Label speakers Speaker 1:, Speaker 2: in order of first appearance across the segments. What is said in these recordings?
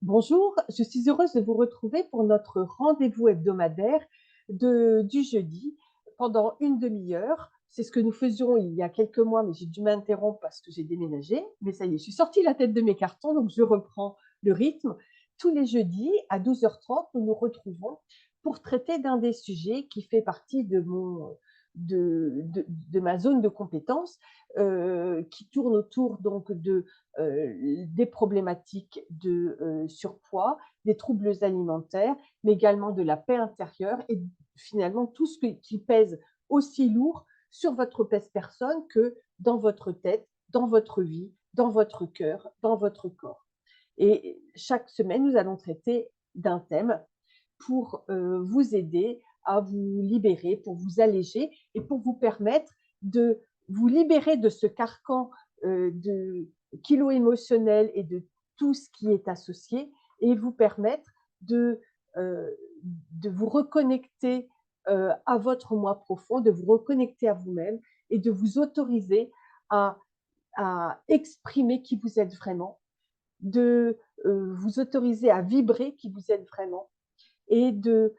Speaker 1: Bonjour, je suis heureuse de vous retrouver pour notre rendez-vous hebdomadaire du jeudi pendant une demi-heure. C'est ce que nous faisions il y a quelques mois, mais j'ai dû m'interrompre parce que j'ai déménagé. Mais ça y est, je suis sortie la tête de mes cartons, donc je reprends le rythme. Tous les jeudis à 12h30, nous nous retrouvons pour traiter d'un des sujets qui fait partie de ma zone de compétences, qui tourne autour donc des problématiques de surpoids, des troubles alimentaires, mais également de la paix intérieure et finalement tout ce qui pèse aussi lourd sur votre personne que dans votre tête, dans votre vie, dans votre cœur, dans votre corps. Et chaque semaine, nous allons traiter d'un thème pour vous aider à vous libérer, pour vous alléger et pour vous permettre de vous libérer de ce carcan de kilos émotionnels et de tout ce qui est associé et vous permettre de, euh, de vous reconnecter à votre moi profond, de vous reconnecter à vous-même et de vous autoriser à, à exprimer qui vous êtes vraiment, de vous autoriser à vibrer qui vous êtes vraiment et de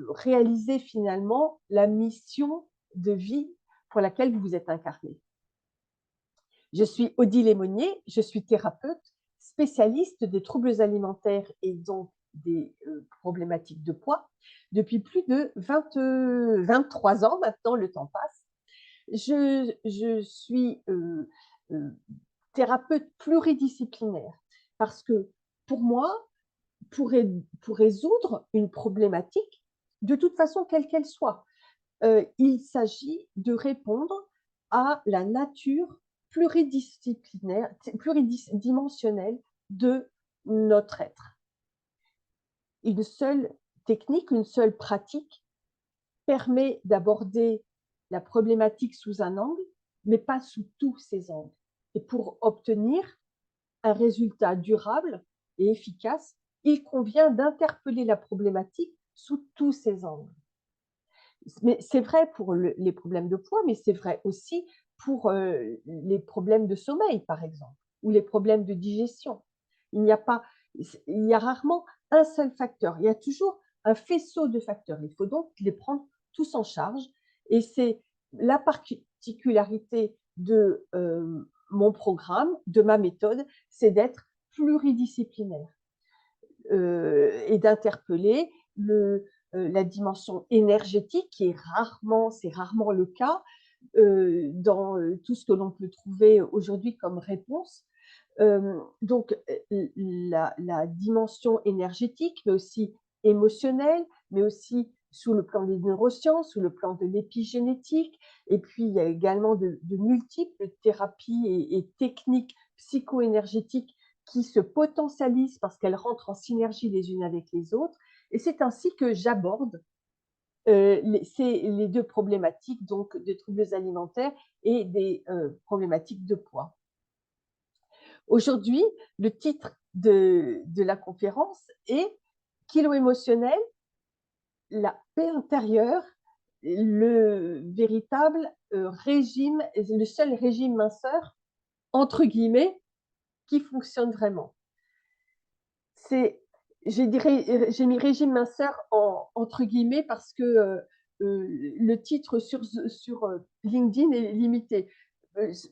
Speaker 1: réaliser finalement la mission de vie pour laquelle vous vous êtes incarné. Je suis Odile Lémonnier, je suis thérapeute, spécialiste des troubles alimentaires et donc des problématiques de poids. Depuis plus de 23 ans maintenant, le temps passe. Je suis thérapeute pluridisciplinaire parce que pour moi, pour résoudre une problématique, de toute façon, quelle qu'elle soit, il s'agit de répondre à la nature pluridisciplinaire, pluridimensionnelle de notre être. Une seule technique, une seule pratique permet d'aborder la problématique sous un angle, mais pas sous tous ces angles. Et pour obtenir un résultat durable et efficace, il convient d'interpeller la problématique sous tous ces angles. Mais c'est vrai pour les problèmes de poids, mais c'est vrai aussi pour les problèmes de sommeil, par exemple, ou les problèmes de digestion. Il n'y a pas, il y a rarement un seul facteur. Il y a toujours un faisceau de facteurs. Il faut donc les prendre tous en charge. Et c'est la particularité de mon programme, de ma méthode, c'est d'être pluridisciplinaire et d'interpeller la dimension énergétique qui est c'est rarement le cas dans tout ce que l'on peut trouver aujourd'hui comme réponse. Donc la dimension énergétique, mais aussi émotionnelle, mais aussi sous le plan des neurosciences, sous le plan de l'épigénétique. Et puis, il y a également de multiples thérapies et techniques psycho-énergétiques qui se potentialisent parce qu'elles rentrent en synergie les unes avec les autres. Et c'est ainsi que j'aborde les deux problématiques, donc des troubles alimentaires et des problématiques de poids. Aujourd'hui, le titre de la conférence est Kilo émotionnel, la paix intérieure, le véritable régime, le seul régime minceur, entre guillemets, qui fonctionne vraiment. C'est, j'ai mis régime minceur entre guillemets parce que le titre sur LinkedIn est limité.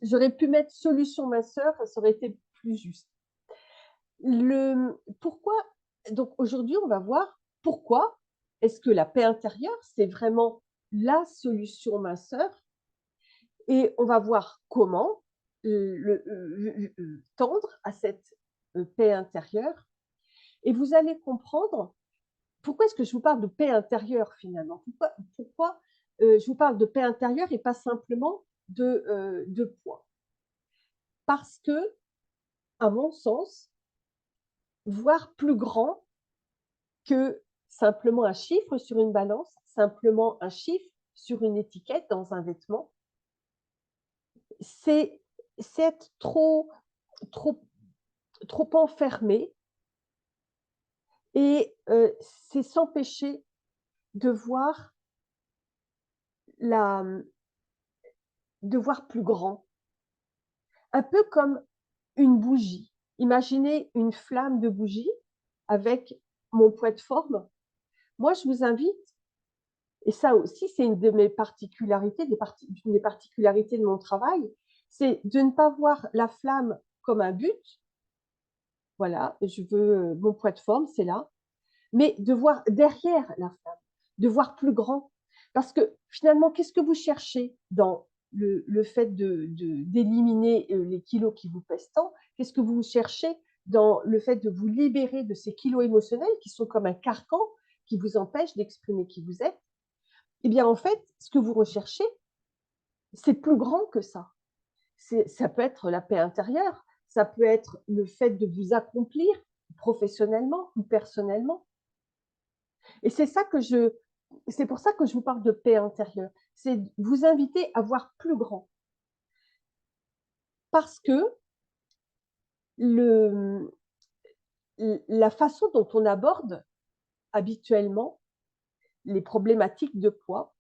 Speaker 1: J'aurais pu mettre solution minceur, ça aurait été plus juste. Pourquoi, donc aujourd'hui, on va voir pourquoi est-ce que la paix intérieure, c'est vraiment la solution minceur et on va voir comment tendre à cette paix intérieure et vous allez comprendre pourquoi est-ce que je vous parle de paix intérieure finalement. Pourquoi je vous parle de paix intérieure et pas simplement de poids. Parce que, à mon sens, voir plus grand que simplement un chiffre sur une balance, simplement un chiffre sur une étiquette dans un vêtement, c'est être trop, trop enfermé et c'est s'empêcher de voir, la, de voir plus grand. Un peu comme une bougie. Imaginez une flamme de bougie avec mon poids de forme. Moi, je vous invite, et ça aussi, c'est une de mes particularités, une des particularités de mon travail, c'est de ne pas voir la flamme comme un but. Voilà, je veux mon poids de forme, c'est là. Mais de voir derrière la flamme, de voir plus grand. Parce que finalement, qu'est-ce que vous cherchez dans le fait d'éliminer les kilos qui vous pèsent tant? Qu'est-ce que vous cherchez dans le fait de vous libérer de ces kilos émotionnels qui sont comme un carcan qui vous empêche d'exprimer qui vous êtes? Eh bien, en fait, ce que vous recherchez, c'est plus grand que ça. Ça peut être la paix intérieure, ça peut être le fait de vous accomplir professionnellement ou personnellement. Et c'est pour ça que je vous parle de paix intérieure. C'est vous inviter à voir plus grand. Parce que la façon dont on aborde habituellement les problématiques de poids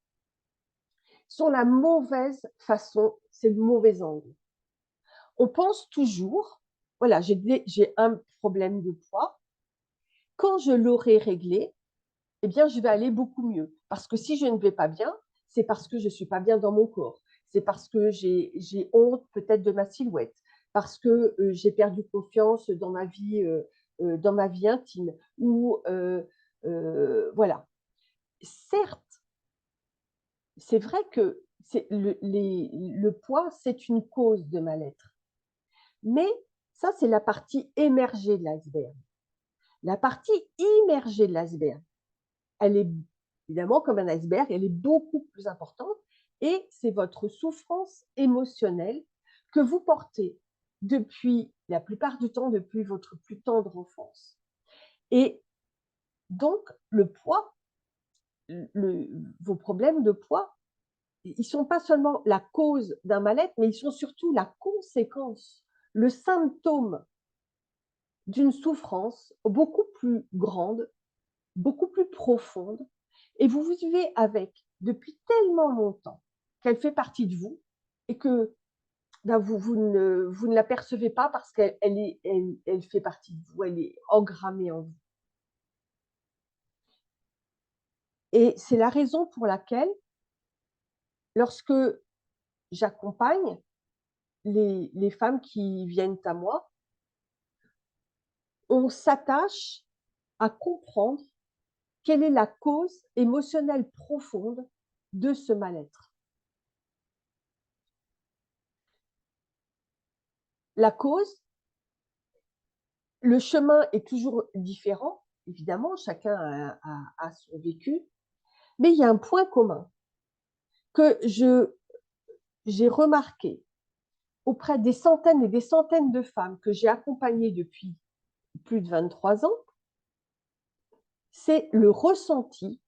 Speaker 1: sont la mauvaise façon, c'est le mauvais angle. On pense toujours, voilà, j'ai un problème de poids, quand je l'aurai réglé, eh bien, je vais aller beaucoup mieux. Parce que si je ne vais pas bien, c'est parce que je ne suis pas bien dans mon corps. C'est parce que j'ai honte peut-être de ma silhouette, parce que j'ai perdu confiance dans ma vie intime. Ou voilà. Certes, c'est vrai que le poids, c'est une cause de mal-être. Mais ça, c'est la partie émergée de l'iceberg. La partie immergée de l'iceberg, elle est évidemment comme un iceberg, elle est beaucoup plus importante et c'est votre souffrance émotionnelle que vous portez depuis la plupart du temps, depuis votre plus tendre enfance. Et donc, le poids, vos problèmes de poids, ils ne sont pas seulement la cause d'un mal-être, mais ils sont surtout la conséquence, le symptôme d'une souffrance beaucoup plus grande, beaucoup plus profonde, et vous vivez avec depuis tellement longtemps qu'elle fait partie de vous et que ben, vous ne la percevez pas parce elle fait partie de vous, elle est engrammée en vous. Et c'est la raison pour laquelle, lorsque j'accompagne les femmes qui viennent à moi, on s'attache à comprendre quelle est la cause émotionnelle profonde de ce mal-être. La cause, le chemin est toujours différent, évidemment, chacun a son vécu, mais il y a un point commun que j'ai remarqué auprès des centaines et des centaines de femmes que j'ai accompagnées depuis plus de 23 ans, c'est le ressenti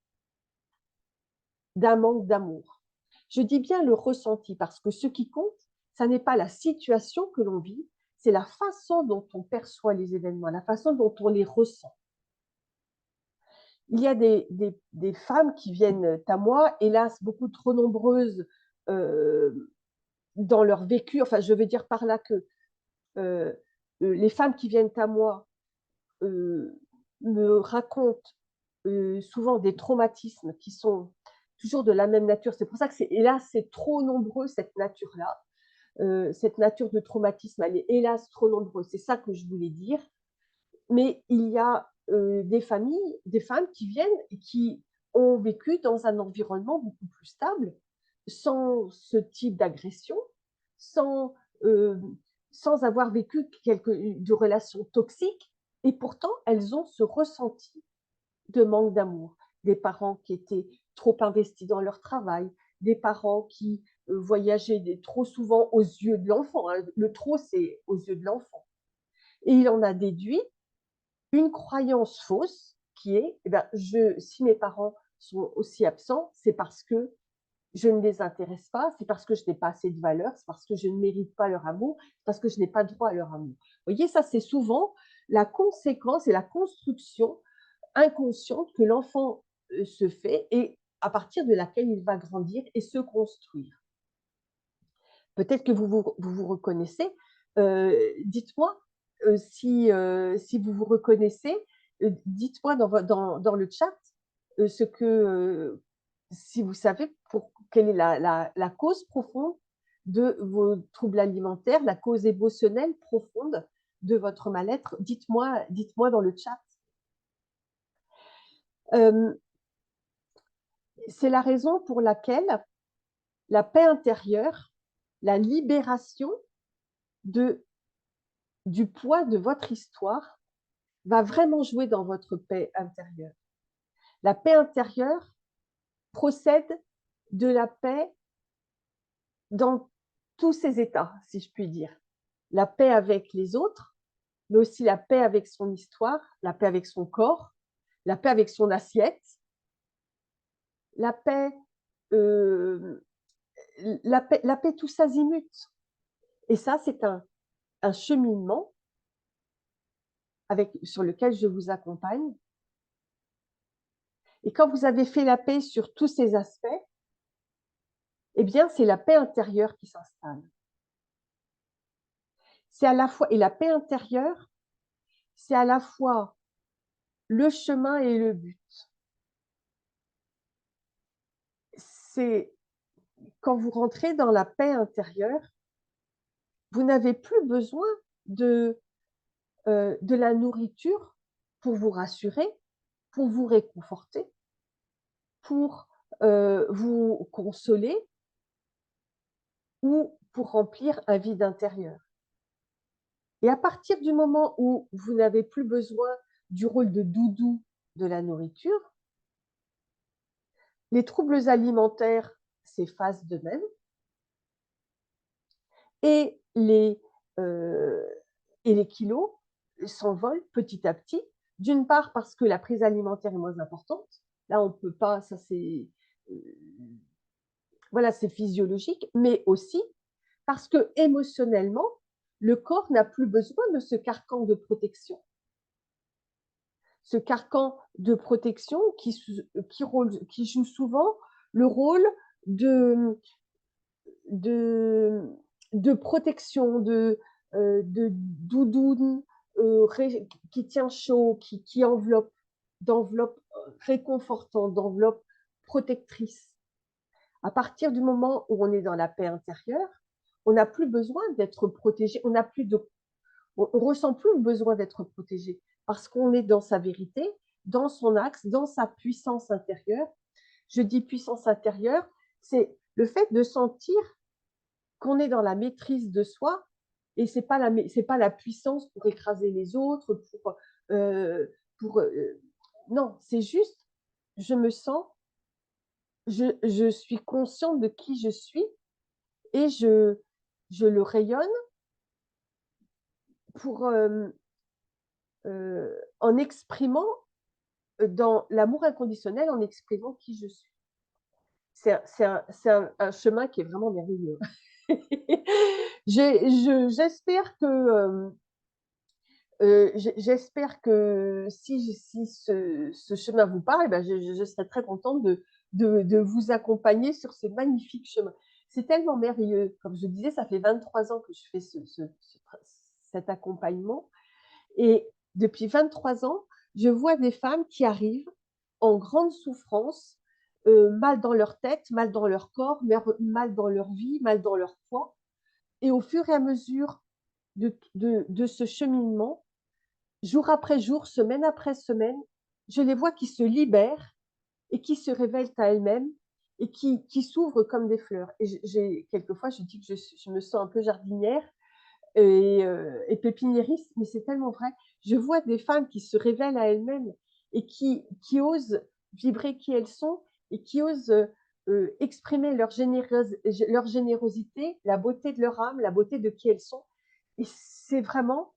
Speaker 1: d'un manque d'amour. Je dis bien le ressenti parce que ce qui compte, ça n'est pas la situation que l'on vit, c'est la façon dont on perçoit les événements, la façon dont on les ressent. Il y a des femmes qui viennent à moi, hélas, beaucoup trop nombreuses dans leur vécu. Enfin, je veux dire par là que les femmes qui viennent à moi me racontent souvent des traumatismes qui sont toujours de la même nature. C'est pour ça que hélas, c'est trop nombreux, cette nature-là. Cette nature de traumatisme, elle est hélas trop nombreuse. C'est ça que je voulais dire. Mais il y a des familles, des femmes qui viennent et qui ont vécu dans un environnement beaucoup plus stable, sans ce type d'agression, sans, euh, sans avoir vécu de relations toxiques, et pourtant elles ont ce ressenti de manque d'amour. Des parents qui étaient trop investis dans leur travail, des parents qui voyageaient trop souvent aux yeux de l'enfant. Hein. Le trop, c'est aux yeux de l'enfant. Et il en a déduit une croyance fausse qui est, eh ben, si mes parents sont aussi absents, c'est parce que je ne les intéresse pas, c'est parce que je n'ai pas assez de valeur, c'est parce que je ne mérite pas leur amour, c'est parce que je n'ai pas droit à leur amour. Vous voyez, ça, c'est souvent la conséquence et la construction inconsciente que l'enfant se fait et à partir de laquelle il va grandir et se construire. Peut-être que vous reconnaissez. Dites-moi, si vous vous reconnaissez, dites-moi dans le chat ce que, si vous savez quelle est la cause profonde de vos troubles alimentaires, la cause émotionnelle profonde de votre mal-être. Dites-moi dans le chat. C'est la raison pour laquelle la paix intérieure, la libération du poids de votre histoire va vraiment jouer dans votre paix intérieure. La paix intérieure procède de la paix dans tous ses états, si je puis dire. La paix avec les autres, mais aussi la paix avec son histoire, la paix avec son corps, la paix avec son assiette, la paix, la paix tous azimuts. Et ça, c'est un cheminement sur lequel je vous accompagne. Et quand vous avez fait la paix sur tous ces aspects, eh bien, c'est la paix intérieure qui s'installe. C'est à la fois, et la paix intérieure, c'est à la fois le chemin et le but. C'est quand vous rentrez dans la paix intérieure, vous n'avez plus besoin de la nourriture pour vous rassurer, pour vous réconforter, pour vous consoler ou pour remplir un vide intérieur. Et à partir du moment où vous n'avez plus besoin du rôle de doudou de la nourriture, les troubles alimentaires s'effacent d'eux-mêmes et les kilos s'envolent petit à petit. D'une part parce que la prise alimentaire est moins importante. Là, on ne peut pas, ça c'est voilà, c'est physiologique, mais aussi parce que émotionnellement, le corps n'a plus besoin de ce carcan de protection. Ce carcan de protection qui joue souvent le rôle de protection, de doudoune qui tient chaud, qui enveloppe, d'enveloppe réconfortante, d'enveloppe protectrice. À partir du moment où on est dans la paix intérieure, on n'a plus besoin d'être protégé, on ressent plus le besoin d'être protégé parce qu'on est dans sa vérité, dans son axe, dans sa puissance intérieure. Je dis puissance intérieure, c'est le fait de sentir qu'on est dans la maîtrise de soi et c'est pas la puissance pour écraser les autres, non, c'est juste, je me sens, je suis consciente de qui je suis et je le rayonne en exprimant dans l'amour inconditionnel, en exprimant qui je suis. C'est un chemin qui est vraiment merveilleux. J'espère que si ce chemin vous parle, eh ben je serai très contente de vous accompagner sur ce magnifique chemin. C'est tellement merveilleux. Comme je disais, ça fait 23 ans que je fais cet accompagnement. Et depuis 23 ans, je vois des femmes qui arrivent en grande souffrance, mal dans leur tête, mal dans leur corps, mal dans leur vie, mal dans leur poids. Et au fur et à mesure de ce cheminement, jour après jour, semaine après semaine, je les vois qui se libèrent et qui se révèlent à elles-mêmes et qui s'ouvrent comme des fleurs. Et quelquefois, je dis que je me sens un peu jardinière et pépiniériste, mais c'est tellement vrai. Je vois des femmes qui se révèlent à elles-mêmes et qui osent vibrer qui elles sont et qui osent exprimer leur générosité, la beauté de leur âme, la beauté de qui elles sont. Et c'est vraiment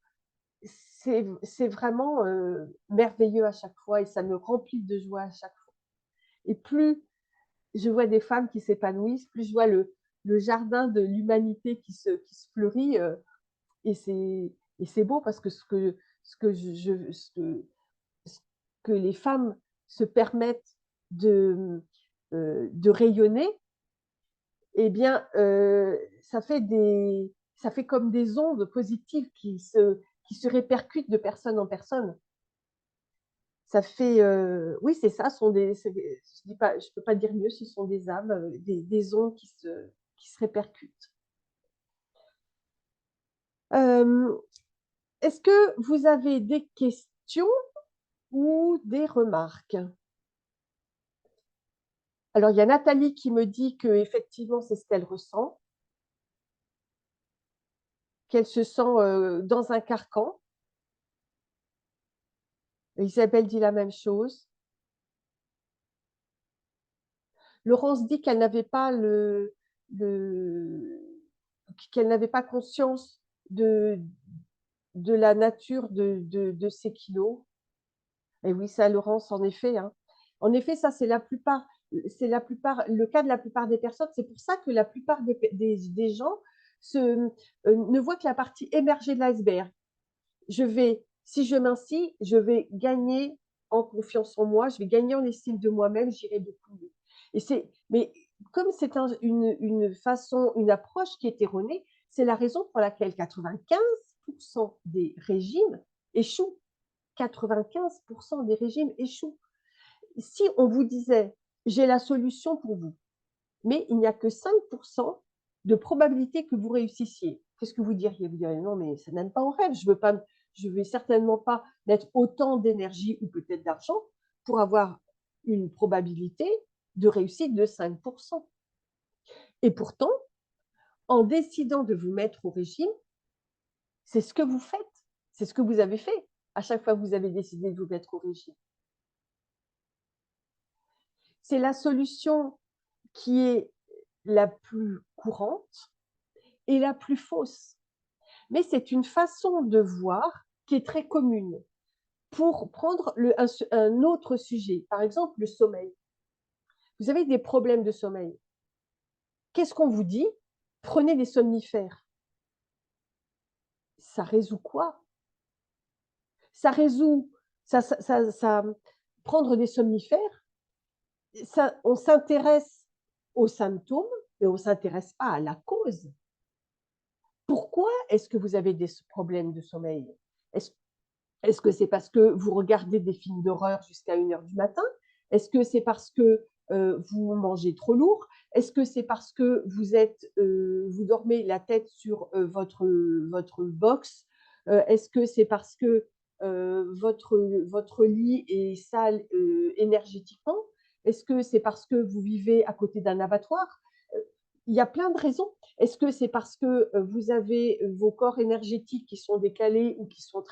Speaker 1: merveilleux à chaque fois et ça me remplit de joie à chaque fois. Et plus je vois des femmes qui s'épanouissent, plus je vois le jardin de l'humanité qui se fleurit. Et c'est beau parce que ce que les femmes se permettent de rayonner, eh bien, ça fait comme des ondes positives qui qui se répercute de personne en personne. Ça fait, oui, c'est ça, sont des c'est des je dis pas je peux pas dire mieux, ce sont des âmes, des ondes qui se répercutent. Hem, est-ce que vous avez des questions ou des remarques? Alors, il y a Nathalie qui me dit qu'effectivement, c'est ce qu'elle ressent, qu'elle se sent, dans un carcan. Isabelle dit la même chose. Laurence dit qu'elle n'avait pas le qu'elle n'avait pas conscience de la nature de ces kilos. Et oui, ça, Laurence, en effet, hein. En effet, ça, le cas de la plupart des personnes. C'est pour ça que la plupart des gens ne voient que la partie émergée de l'iceberg. Si je mincis, je vais gagner en confiance en moi, je vais gagner en estime de moi-même, j'irai beaucoup mieux. Mais comme c'est une approche qui est erronée, c'est la raison pour laquelle 95% des régimes échouent. 95% des régimes échouent. Si on vous disait, j'ai la solution pour vous, mais il n'y a que 5% de probabilité que vous réussissiez, qu'est-ce que vous diriez? Vous diriez, non, mais c'est même pas en rêve, je vais certainement pas mettre autant d'énergie ou peut-être d'argent pour avoir une probabilité de réussite de 5%. Et pourtant, en décidant de vous mettre au régime, c'est ce que vous faites, c'est ce que vous avez fait à chaque fois que vous avez décidé de vous mettre au régime. C'est la solution qui est la plus courante et la plus fausse. Mais c'est une façon de voir qui est très commune. Pour prendre un autre sujet, par exemple le sommeil. Vous avez des problèmes de sommeil. Qu'est-ce qu'on vous dit? Prenez des somnifères. Ça résout quoi? Ça résout, prendre des somnifères, on s'intéresse aux symptômes, mais on ne s'intéresse pas à la cause. Pourquoi est-ce que vous avez des problèmes de sommeil? Est-ce que c'est parce que vous regardez des films d'horreur jusqu'à 1h du matin? Est-ce que c'est parce que vous mangez trop lourd? Est-ce que c'est parce que vous dormez la tête sur votre box? Est-ce que c'est parce que votre lit est sale énergétiquement? Est-ce que c'est parce que vous vivez à côté d'un abattoir? Il y a plein de raisons. Est-ce que c'est parce que vous avez vos corps énergétiques qui sont décalés ou qui sont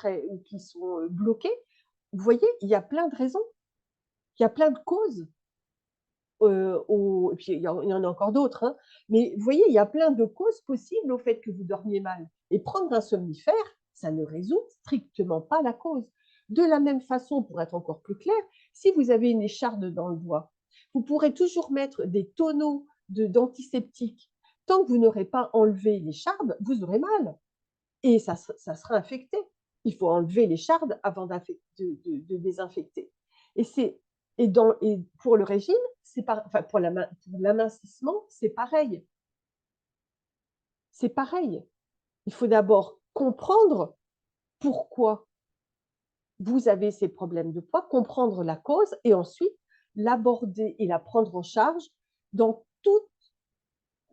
Speaker 1: bloqués? Vous voyez, il y a plein de raisons, il y a plein de causes. Et puis il y en a encore d'autres, hein. Mais vous voyez, il y a plein de causes possibles au fait que vous dormiez mal. Et prendre un somnifère, ça ne résout strictement pas la cause. De la même façon, pour être encore plus clair, si vous avez une écharde dans le doigt, vous pourrez toujours mettre des tonneaux d'antiseptiques. Tant que vous n'aurez pas enlevé l'écharde, vous aurez mal. Et ça sera infecté. Il faut enlever l'écharde avant de désinfecter. Et, et pour le régime, enfin pour l'amincissement, c'est pareil. C'est pareil. Il faut d'abord comprendre pourquoi vous avez ces problèmes de poids, comprendre la cause et ensuite l'aborder et la prendre en charge dans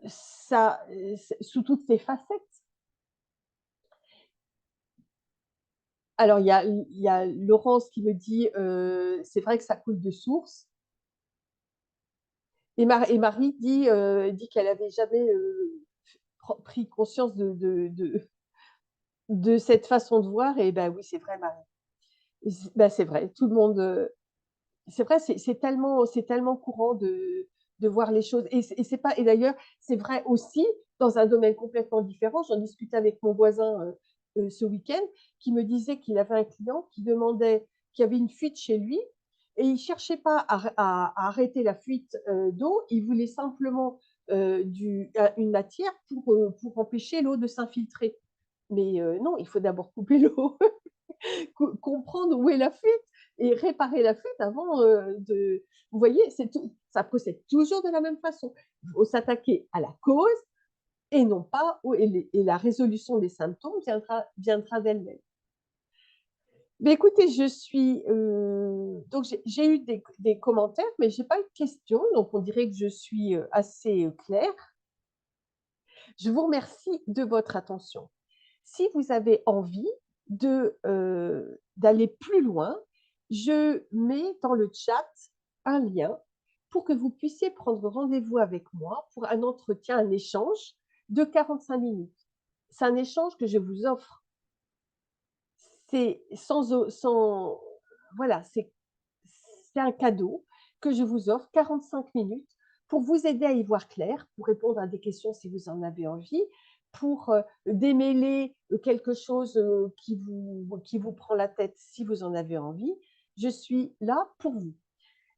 Speaker 1: sous toutes ses facettes. Alors, il y a Laurence qui me dit c'est vrai que ça coule de source. Et Marie dit qu'elle n'avait jamais pris conscience de cette façon de voir. Et ben oui, c'est vrai, Marie. Ben, c'est vrai, tout le monde. C'est vrai, c'est tellement courant de voir les choses. Et d'ailleurs, c'est vrai aussi dans un domaine complètement différent. J'en discutais avec mon voisin ce week-end qui me disait qu'il avait un client qui demandait qu'il y avait une fuite chez lui et il ne cherchait pas à arrêter la fuite d'eau. Il voulait simplement une matière pour empêcher l'eau de s'infiltrer. Mais non, il faut d'abord couper l'eau, comprendre où est la fuite et réparer la fuite avant de. Vous voyez, ça procède toujours de la même façon. Il faut s'attaquer à la cause et non pas et la résolution des symptômes viendra d'elle-même. Mais écoutez, donc j'ai eu des commentaires, mais j'ai pas eu de questions, donc on dirait que je suis, assez, claire. Je vous remercie de votre attention. Si vous avez envie d'aller plus loin, je mets dans le chat un lien pour que vous puissiez prendre rendez-vous avec moi pour un entretien, un échange de 45 minutes. C'est un échange que je vous offre. C'est sans voilà, c'est un cadeau que je vous offre, 45 minutes, pour vous aider à y voir clair, pour répondre à des questions si vous en avez envie, pour démêler quelque chose qui vous prend la tête si vous en avez envie. Je suis là pour vous.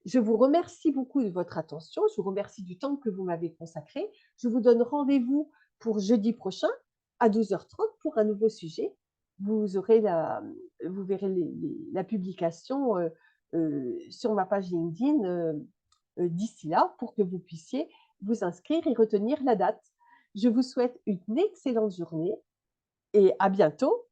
Speaker 1: Je vous remercie beaucoup de votre attention. Je vous remercie du temps que vous m'avez consacré. Je vous donne rendez-vous pour jeudi prochain à 12h30 pour un nouveau sujet. Vous aurez vous verrez la publication sur ma page LinkedIn d'ici là pour que vous puissiez vous inscrire et retenir la date. Je vous souhaite une excellente journée et à bientôt